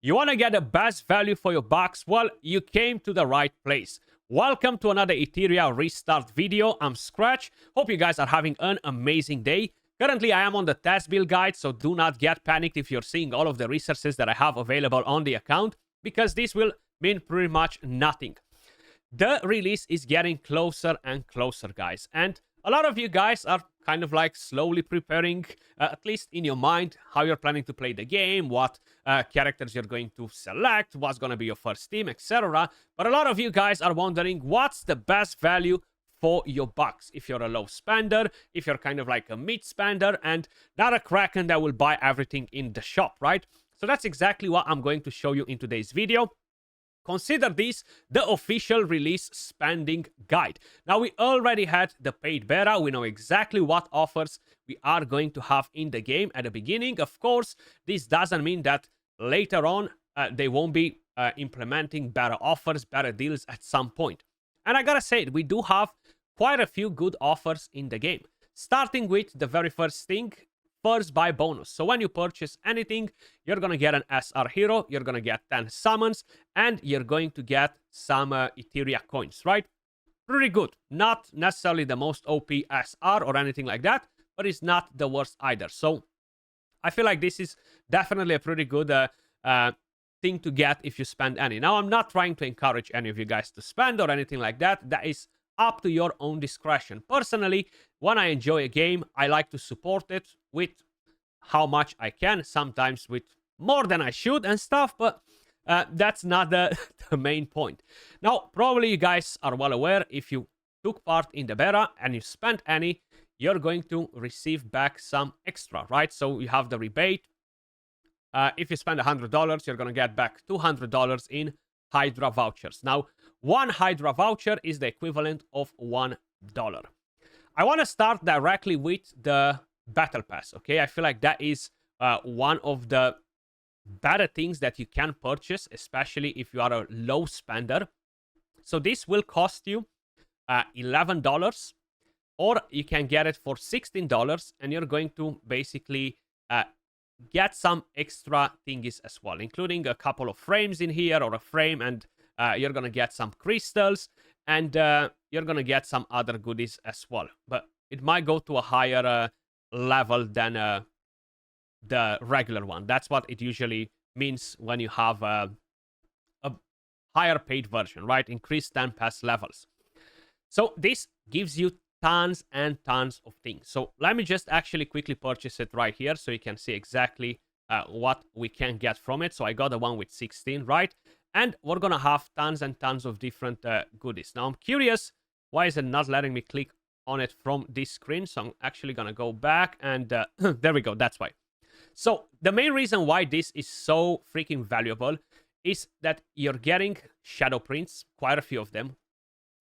You want to get the best value for your bucks? Well, you came to the right place. Welcome to another Etheria restart video. I'm Scratch. Hope you guys are having an amazing day. Currently, I am on the test build guide, so do not get panicked if you're seeing all of the resources that I have available on the account, because this will mean pretty much nothing. The release is getting closer and closer, guys, and a lot of you guys are kind of like slowly preparing, at least in your mind, how you're planning to play the game, what characters you're going to select, what's going to be your first team, etc. But a lot of you guys are wondering what's the best value for your bucks. If you're a low spender, if you're kind of like a mid spender, and not a kraken that will buy everything in the shop, right? So that's exactly what I'm going to show you in today's video. Consider this the official release spending guide. Now, we already had the paid beta. We know exactly what offers we are going to have in the game at the beginning. Of course, this doesn't mean that later on they won't be implementing better offers, better deals at some point. And I gotta say, we do have quite a few good offers in the game. Starting with the very first thing, first buy bonus. So when you purchase anything, you're gonna get an SR hero, you're gonna get 10 summons, and you're going to get some Etheria coins, right? Pretty good. Not necessarily the most OP SR or anything like that, but it's not the worst either. So I feel like this is definitely a pretty good thing to get if you spend any. Now, I'm not trying to encourage any of you guys to spend or anything like that. That is up to your own discretion. Personally, when I enjoy a game, I like to support it with how much I can, sometimes with more than I should and stuff, but that's not the main point. Now, probably you guys are well aware, if you took part in the beta and you spent any, you're going to receive back some extra, right? So you have the rebate. If you spend $100, you're going to get back $200 in Hydra vouchers. Now, one Hydra voucher is the equivalent of $1. I want to start directly with the Battle Pass, okay? I feel like that is one of the better things that you can purchase, especially if you are a low spender. So this will cost you $11, or you can get it for $16, and you're going to basically get some extra thingies as well, including a couple of frames in here, or a frame, and you're gonna get some crystals, and you're gonna get some other goodies as well. But it might go to a higher level than the regular one. That's what it usually means when you have a higher paid version, right? Increased 10 pass levels. So this gives you tons and tons of things. So let me just actually quickly purchase it right here so you can see exactly what we can get from it. So I got the one with 16, right? And we're gonna have tons and tons of different goodies. Now, I'm curious, why is it not letting me click on it from this screen? So I'm actually gonna go back, and there we go, that's why. So the main reason why this is so freaking valuable is that you're getting shadow prints, quite a few of them.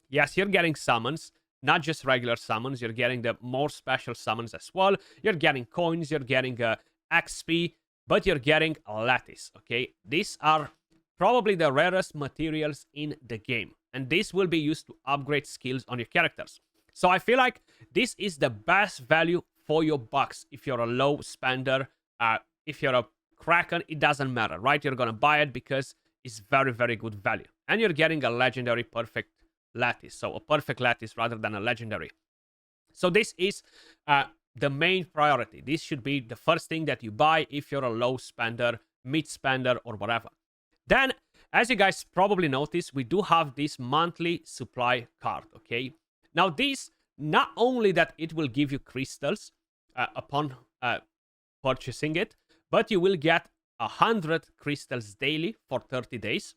Yes, you're getting summons, not just regular summons. You're getting the more special summons as well. You're getting coins, you're getting XP, but you're getting lattice, okay? These are probably the rarest materials in the game, and this will be used to upgrade skills on your characters. So I feel like this is the best value for your bucks. If you're a low spender, if you're a kraken, it doesn't matter, right? You're gonna buy it because it's very, very good value. And you're getting a legendary perfect lattice, so a perfect lattice rather than a legendary. So this is the main priority. This should be the first thing that you buy if you're a low spender, mid spender, or whatever. Then, as you guys probably noticed, we do have this monthly supply card, okay? Now, this, not only that it will give you crystals upon purchasing it, but you will get 100 crystals daily for 30 days.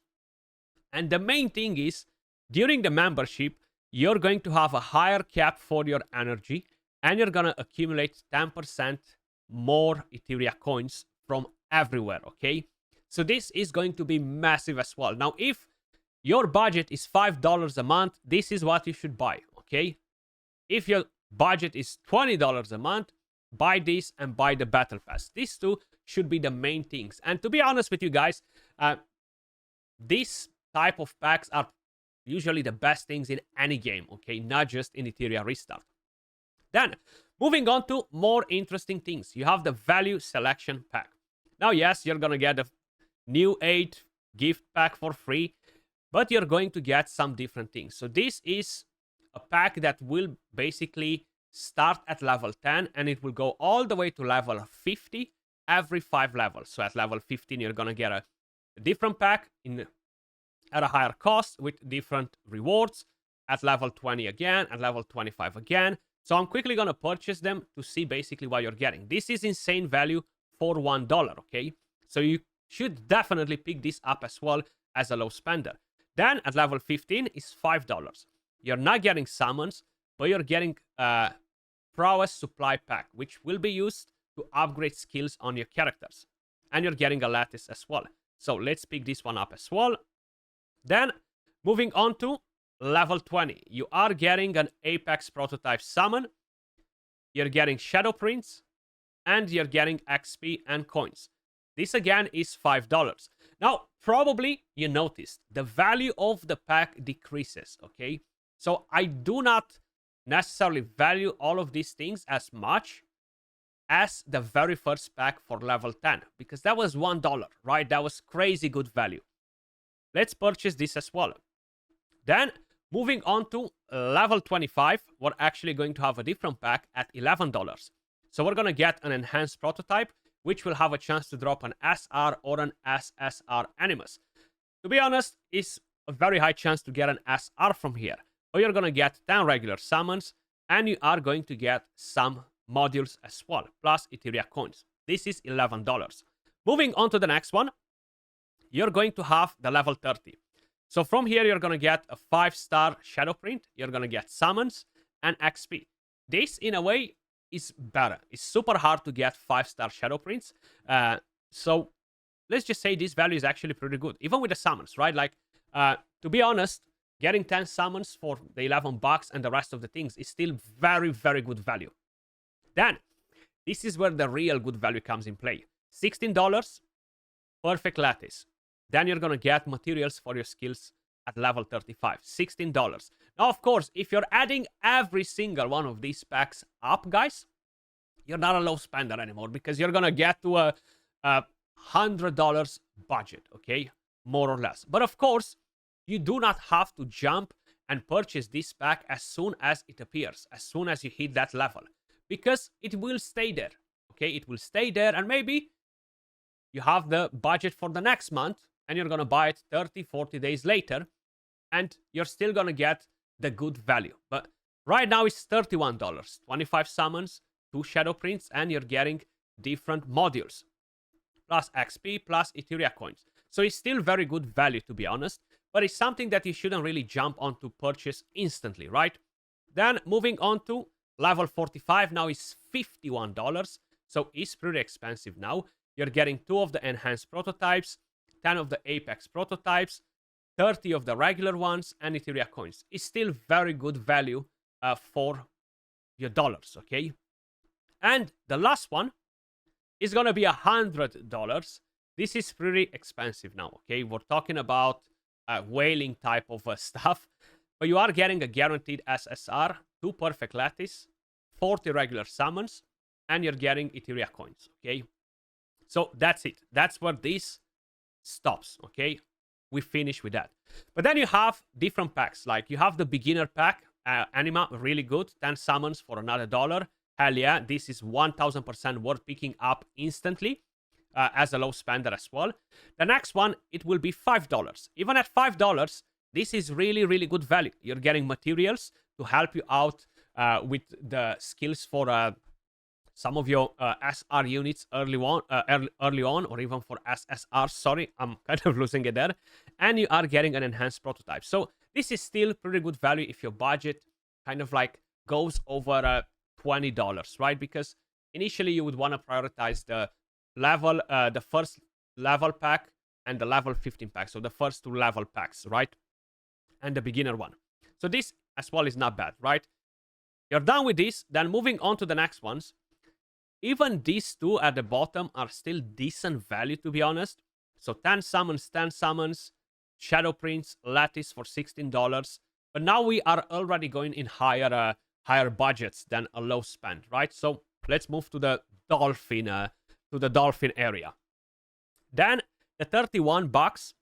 And the main thing is, during the membership, you're going to have a higher cap for your energy, and you're going to accumulate 10% more Etheria coins from everywhere, okay? So this is going to be massive as well. Now, if your budget is $5 a month, this is what you should buy, okay? If your budget is $20 a month, buy this and buy the Battle Pass. These two should be the main things. And to be honest with you guys, these type of packs are usually the best things in any game, okay? Not just in Etheria Restart. Then, moving on to more interesting things. You have the Value Selection Pack. Now, yes, you're gonna get the new 8 gift pack for free, but you're going to get some different things. So this is a pack that will basically start at level 10 and it will go all the way to level 50 every 5 levels. So at level 15, you're going to get a different pack at a higher cost with different rewards. At level 20 again, at level 25 again. So I'm quickly going to purchase them to see basically what you're getting. This is insane value for $1, okay? So you should definitely pick this up as well as a low spender. Then at level 15 is $5. You're not getting summons, but you're getting prowess supply pack, which will be used to upgrade skills on your characters. And you're getting a lattice as well. So let's pick this one up as well. Then moving on to level 20, you are getting an Apex prototype summon, you're getting shadow prints, and you're getting XP and coins. This again is $5. Now, probably you noticed the value of the pack decreases, okay? So I do not necessarily value all of these things as much as the very first pack for level 10, because that was $1, right? That was crazy good value. Let's purchase this as well. Then, moving on to level 25, we're actually going to have a different pack at $11. So we're going to get an enhanced prototype, which will have a chance to drop an SR or an SSR Animus. To be honest, it's a very high chance to get an SR from here. But you're going to get 10 regular summons, and you are going to get some modules as well, plus Etheria coins. This is $11. Moving on to the next one, you're going to have the level 30. So from here, you're going to get a 5-star shadow print. You're going to get summons and XP. This, in a way, is better. It's super hard to get 5-star shadow prints. So let's just say this value is actually pretty good, even with the summons, right? Like, to be honest, getting 10 summons for the $11 and the rest of the things is still very, very good value. Then, this is where the real good value comes in play. $16, perfect lattice. Then you're going to get materials for your skills at level 35. $16. Now, of course, if you're adding every single one of these packs up, guys, you're not a low spender anymore, because you're going to get to a $100 budget, okay? More or less. But of course, you do not have to jump and purchase this pack as soon as it appears, as soon as you hit that level, because it will stay there, okay? It will stay there, and maybe you have the budget for the next month, and you're going to buy it 30, 40 days later, and you're still going to get the good value. But right now it's $31, 25 summons, 2 shadow prints, and you're getting different modules, plus XP, plus Etheria coins. So it's still very good value, to be honest, but it's something that you shouldn't really jump on to purchase instantly, right? Then moving on to level 45, now is $51, so it's pretty expensive now. You're getting 2 of the enhanced prototypes, 10 of the Apex prototypes, 30 of the regular ones, and Etheria coins. It's still very good value for your dollars, okay? And the last one is going to be $100. This is pretty expensive now, okay? We're talking about whaling type of stuff, but you are getting a guaranteed SSR, 2 perfect lattice, 40 regular summons, and you're getting Etheria coins, okay? So that's it. That's where this stops, okay? We finish with that. But then you have different packs. Like, you have the beginner pack, Anima, really good, 10 summons for another $1. Hell yeah, this is 1000% worth picking up instantly as a low spender as well. The next one, it will be $5. Even at $5, this is really, really good value. You're getting materials to help you out with the skills for some of your SR units early on, or even for SSR. Sorry, I'm kind of losing it there. And you are getting an enhanced prototype. So this is still pretty good value if your budget kind of like goes over $20, right? Because initially you would want to prioritize the level, the first level pack and the level 15 pack. So the first 2 level packs, right? And the beginner one. So this as well is not bad, right? You're done with this. Then moving on to the next ones. Even these 2 at the bottom are still decent value, to be honest. So 10 summons, shadow prints, lattice for $16. But now we are already going in higher budgets than a low spend, right? So let's move to the dolphin area. Then The 31 bucks,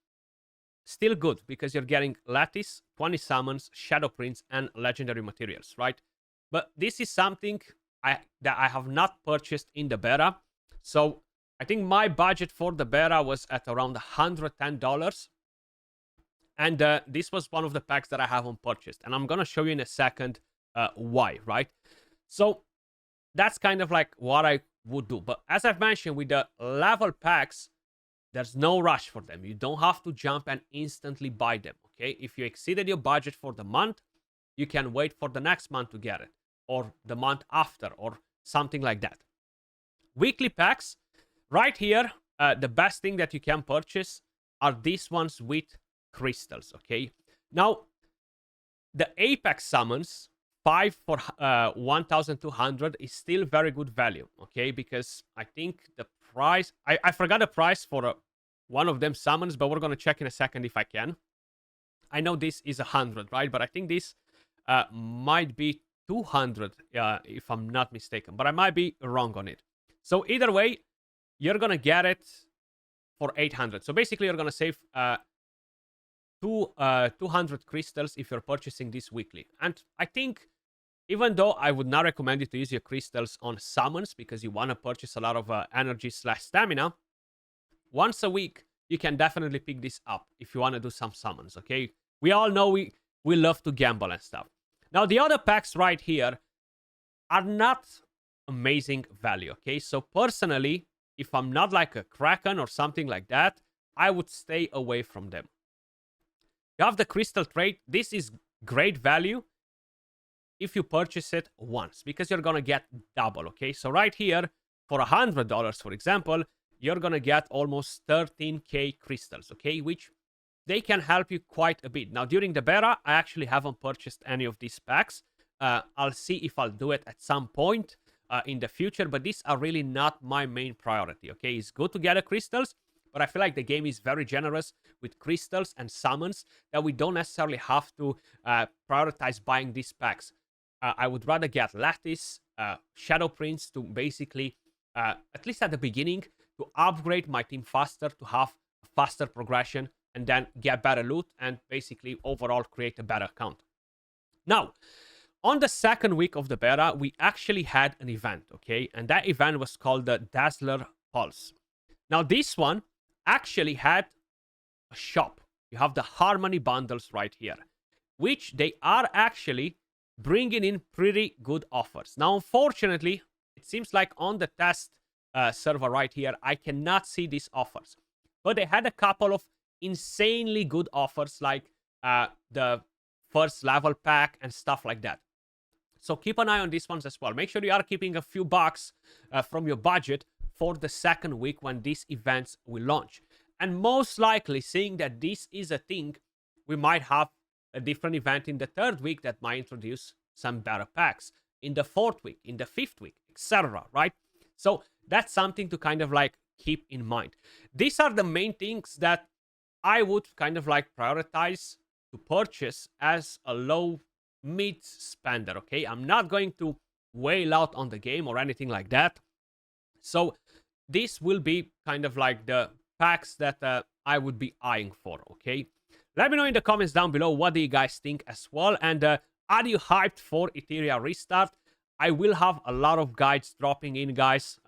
still good because you're getting Lattice, 20 summons, Shadow Prince, and legendary materials, right? But this is something that I have not purchased in the beta. So I think my budget for the beta was at around $110. And this was one of the packs that I haven't purchased. And I'm going to show you in a second why, right? So that's kind of like what I would do. But as I've mentioned, with the level packs, there's no rush for them. You don't have to jump and instantly buy them, okay? If you exceeded your budget for the month, you can wait for the next month to get it, or the month after, or something like that. Weekly packs, right here, the best thing that you can purchase are these ones with crystals, okay? Now, the Apex summons, 5 for 1,200 is still very good value, okay? Because I think the price, I forgot the price for one of them summons, but we're going to check in a second if I can. I know this is 100, right? But I think this might be 200, if I'm not mistaken. But I might be wrong on it. So either way, you're going to get it for 800. So basically, you're going to save 200 crystals if you're purchasing this weekly. And I think, even though I would not recommend you to use your crystals on summons because you want to purchase a lot of energy/stamina, once a week, you can definitely pick this up if you want to do some summons, okay? We all know we love to gamble and stuff. Now, the other packs right here are not amazing value, okay? So personally, if I'm not like a Kraken or something like that, I would stay away from them. You have the Crystal Trade. This is great value if you purchase it once, because you're going to get double, okay? So right here, for $100, for example, you're going to get almost 13k crystals, okay? Which they can help you quite a bit. Now, during the beta, I actually haven't purchased any of these packs. I'll see if I'll do it at some point in the future, but these are really not my main priority, okay? It's good to get the crystals, but I feel like the game is very generous with crystals and summons that we don't necessarily have to prioritize buying these packs. I would rather get Lattice, Shadow Prince to basically, at least at the beginning, to upgrade my team faster, to have a faster progression, and then get better loot, and basically overall create a better account. Now, on the second week of the beta, we actually had an event, okay? And that event was called the Dazzler Pulse. Now, this one actually had a shop. You have the Harmony bundles right here, which they are actually bringing in pretty good offers. Now, unfortunately, it seems like on the test server right here, I cannot see these offers. But they had a couple of insanely good offers, like the first level pack and stuff like that. So keep an eye on these ones as well. Make sure you are keeping a few bucks from your budget for the second week when these events will launch. And most likely, seeing that this is a thing, we might have a different event in the third week that might introduce some better packs. In the fourth week, in the fifth week, etc., right? So that's something to kind of like keep in mind. These are the main things that I would kind of like prioritize to purchase as a low mid spender, okay? I'm not going to wail out on the game or anything like that. So this will be kind of like the packs that I would be eyeing for, okay? Let me know in the comments down below, what do you guys think as well? And are you hyped for Etheria restart? I will have a lot of guides dropping in, guys,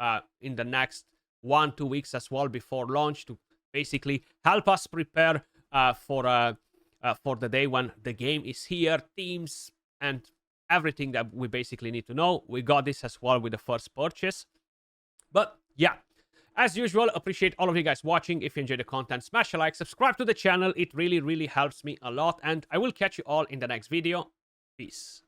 in the next 1-2 weeks as well before launch, to basically help us prepare for the day when the game is here, teams, and everything that we basically need to know. We got this as well with the first purchase. But yeah, as usual, appreciate all of you guys watching. If you enjoyed the content, smash a like, subscribe to the channel. It really, really helps me a lot. And I will catch you all in the next video. Peace.